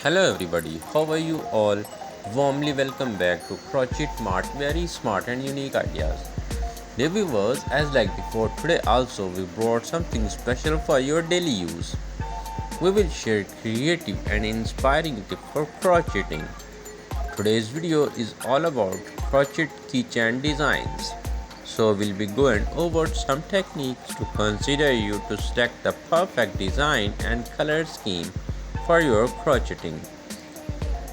Hello everybody, how are you all? Warmly welcome back to Crochet Mart, very smart and unique ideas. Dear viewers, as like before, today also we brought something special for your daily use. We will share creative and inspiring tips for crocheting. Today's video is all about crochet keychain designs. So we'll be going over some techniques to consider you to select the perfect design and color scheme for your crocheting.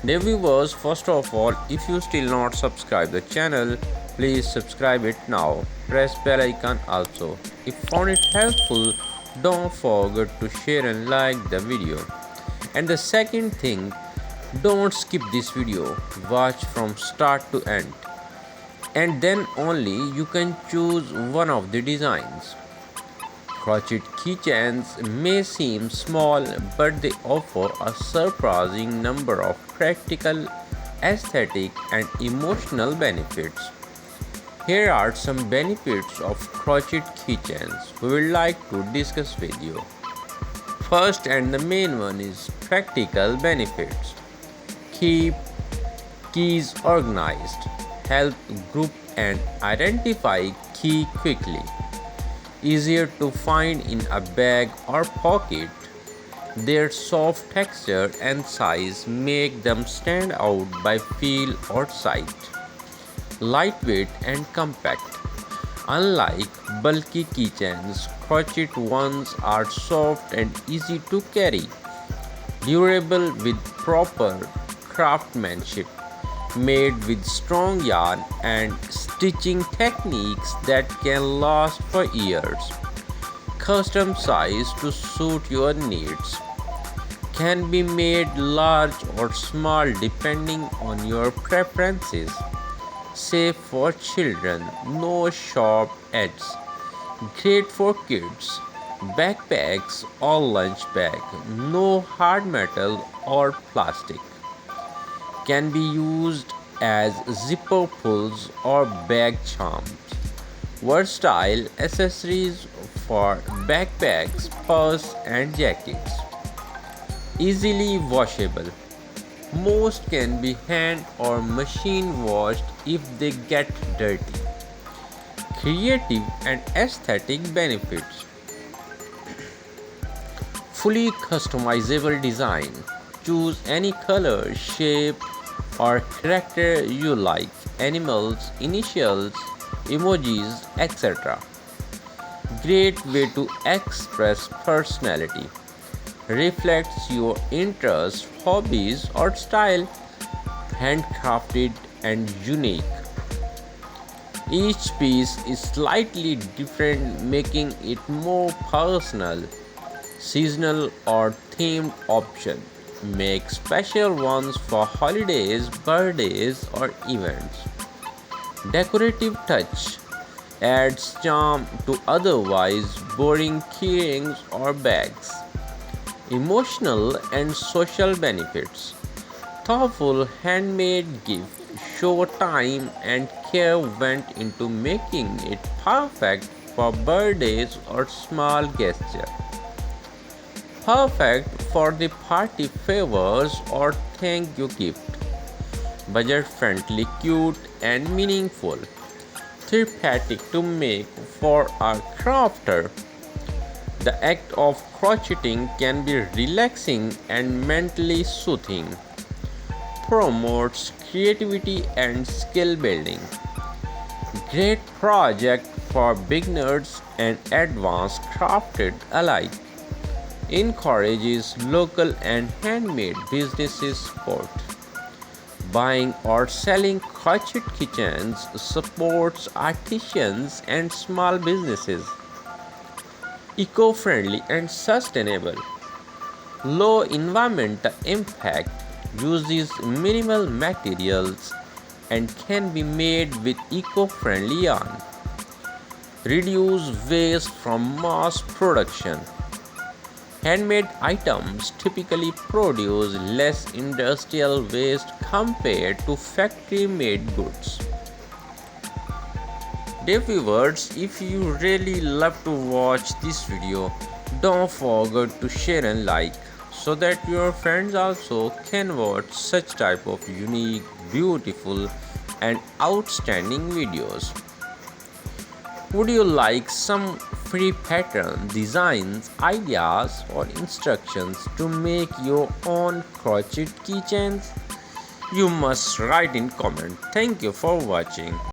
Dear viewers, first of all, if you still not subscribe the channel, please subscribe it now. Press bell icon also. If found it helpful, don't forget to share and like the video. And the second thing, don't skip this video. Watch from start to end. And then only you can choose one of the designs. Crochet keychains may seem small, but they offer a surprising number of practical, aesthetic, and emotional benefits. Here are some benefits of crochet keychains we would like to discuss with you. First and the main one is practical benefits. Keep keys organized. Help group and identify key quickly. Easier to find in a bag or pocket. Their soft texture and size make them stand out by feel or sight. Lightweight and compact. Unlike bulky keychains, crochet ones are soft and easy to carry. Durable with proper craftsmanship. Made with strong yarn and stitching techniques that can last for years. Custom size to suit your needs. Can be made large or small depending on your preferences. Safe for children, no sharp edges. Great for kids, backpacks or lunch bag, no hard metal or plastic. Can be used as zipper pulls or bag charms. Versatile accessories for backpacks, purse and jackets. Easily washable. Most can be hand or machine washed if they get dirty. Creative and aesthetic benefits. Fully customizable design. Choose any color, shape, or character you like, animals, initials, emojis, etc. Great way to express personality. Reflects your interests, hobbies, or style. Handcrafted and unique. Each piece is slightly different, making it more personal. Seasonal or themed option. Make special ones for holidays, birthdays, or events. Decorative touch adds charm to otherwise boring keyrings or bags. Emotional and social benefits. Thoughtful handmade gift show time and care went into making it perfect for birthdays or small gesture. Perfect for the party favors or thank you gift. Budget friendly, cute and meaningful. Therapeutic to make for a crafter. The act of crocheting can be relaxing and mentally soothing. Promotes creativity and skill building. Great project for beginners and advanced crafted alike. Encourages local and handmade businesses support. Buying or selling crochet keychains supports artisans and small businesses. Eco-friendly and sustainable. Low environmental impact, uses minimal materials and can be made with eco-friendly yarn. Reduce waste from mass production. Handmade items typically produce less industrial waste compared to factory-made goods. Dear viewers, if you really love to watch this video, don't forget to share and like. so that your friends also can watch such type of unique, beautiful and outstanding videos. Would you like some free pattern, designs, ideas or instructions to make your own crochet keychains? You must write in comment. Thank you for watching.